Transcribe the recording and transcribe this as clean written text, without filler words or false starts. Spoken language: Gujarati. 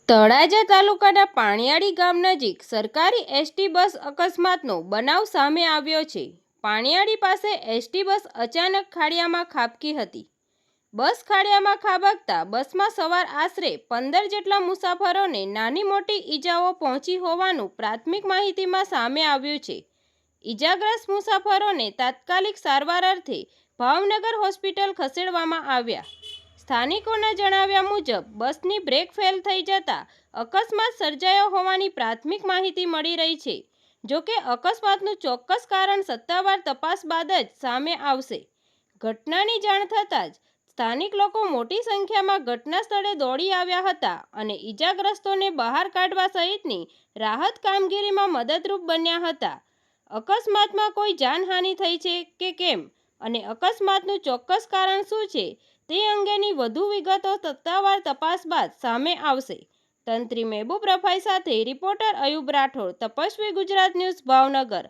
તળાજા તાલુકાના પાણિયાળી ગામ નજીક સરકારી એસટી બસ અકસ્માતનો બનાવ સામે આવ્યો છે. પાણિયાળી પાસે એસટી બસ અચાનક ખાડિયામાં ખાબકી હતી. બસ ખાડિયામાં ખાબકતા બસમાં સવાર આશરે 15 જેટલા મુસાફરોને નાની મોટી ઈજાઓ પહોંચી હોવાનું પ્રાથમિક માહિતીમાં સામે આવ્યું છે. ઈજાગ્રસ્ત મુસાફરોને તાત્કાલિક સારવાર અર્થે ભાવનગર હોસ્પિટલ ખસેડવામાં આવ્યા. સ્થાનિકોના જણાવ્યા મુજબ બસની બ્રેક ફેલ થઈ જતા અકસ્માત સર્જાયો હોવાની પ્રાથમિક માહિતી મળી રહી છે. જોકે અકસ્માતનું ચોક્કસ કારણ સત્તાવાર તપાસ બાદ જ સામે આવશે. ઘટનાની જાણ થતાં જ સ્થાનિક લોકો મોટી સંખ્યામાં ઘટના સ્થળે દોડી આવ્યા હતા અને ઈજાગ્રસ્તોને બહાર કાઢવા સહિતની રાહત કામગીરીમાં મદદરૂપ બન્યા હતા. અકસ્માતમાં કોઈ જાનહાનિ થઈ છે કે કેમ અને અકસ્માતનું ચોક્કસ કારણ શું છે તે અંગેની વધુ વિગતો સત્તાવાર તપાસ બાદ સામે આવશે. તંત્રી મહેબૂબ રફાઈ સાથે રિપોર્ટર અયુબ રાઠોડ, તપસ્વી ગુજરાત ન્યૂઝ, ભાવનગર.